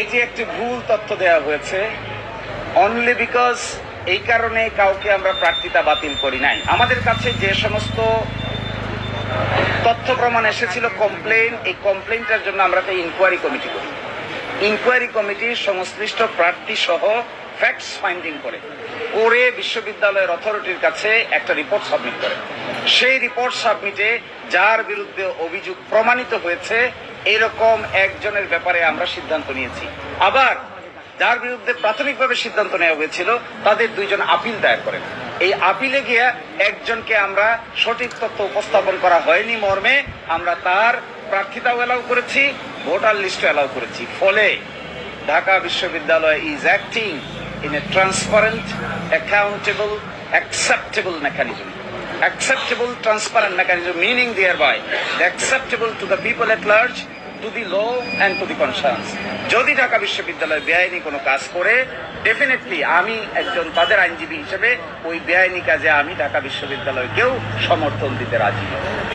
এই যে একটি ভুল তথ্য দেওয়া হয়েছে, অনলি বিকজ এই কারণে কাউকে আমরা প্রার্থিতা বাতিল করি নাই। আমাদের কাছে যে সমস্ত তথ্য প্রমাণ এসেছিল কমপ্লেন, এই কমপ্লেনটার জন্য আমরা একটা ইনকোয়ারি কমিটি করি। ইনকোয়ারি কমিটি সংশ্লিষ্ট প্রার্থী সহ ফ্যাক্টস ফাইন্ডিং করে বিশ্ববিদ্যালয়ের অথরিটির কাছে একটা রিপোর্ট সাবমিট করে। সেই রিপোর্ট সাবমিটে যার বিরুদ্ধে অভিযোগ প্রমাণিত হয়েছে এরকম একজনের ব্যাপারে আমরা সিদ্ধান্ত নিয়েছি। আবার যার বিরুদ্ধে প্রাথমিকভাবে সিদ্ধান্ত নেওয়া হয়েছিল তাদের দুইজন আপিল দায়ের করেন। এই আপিলে গিয়া একজনকে আমরা সঠিক তথ্য উপস্থাপন করা হয়নি মর্মে আমরা তার প্রার্থিতাও এলাও করেছি, ভোটার লিস্টও এলাও করেছি। ফলে ঢাকা বিশ্ববিদ্যালয় is acting in a transparent, accountable, acceptable mechanism. Acceptable, transparent mechanism, meaning thereby the acceptable to the people at large, to the law and to the conscience. যদি ঢাকা বিশ্ববিদ্যালয় বেআইনি কোনো কাজ করে, ডেফিনেটলি আমি একজন তাদের আইনজীবী হিসেবে ওই বেআইনি কাজে আমি ঢাকা বিশ্ববিদ্যালয়কেও সমর্থন দিতে রাজি।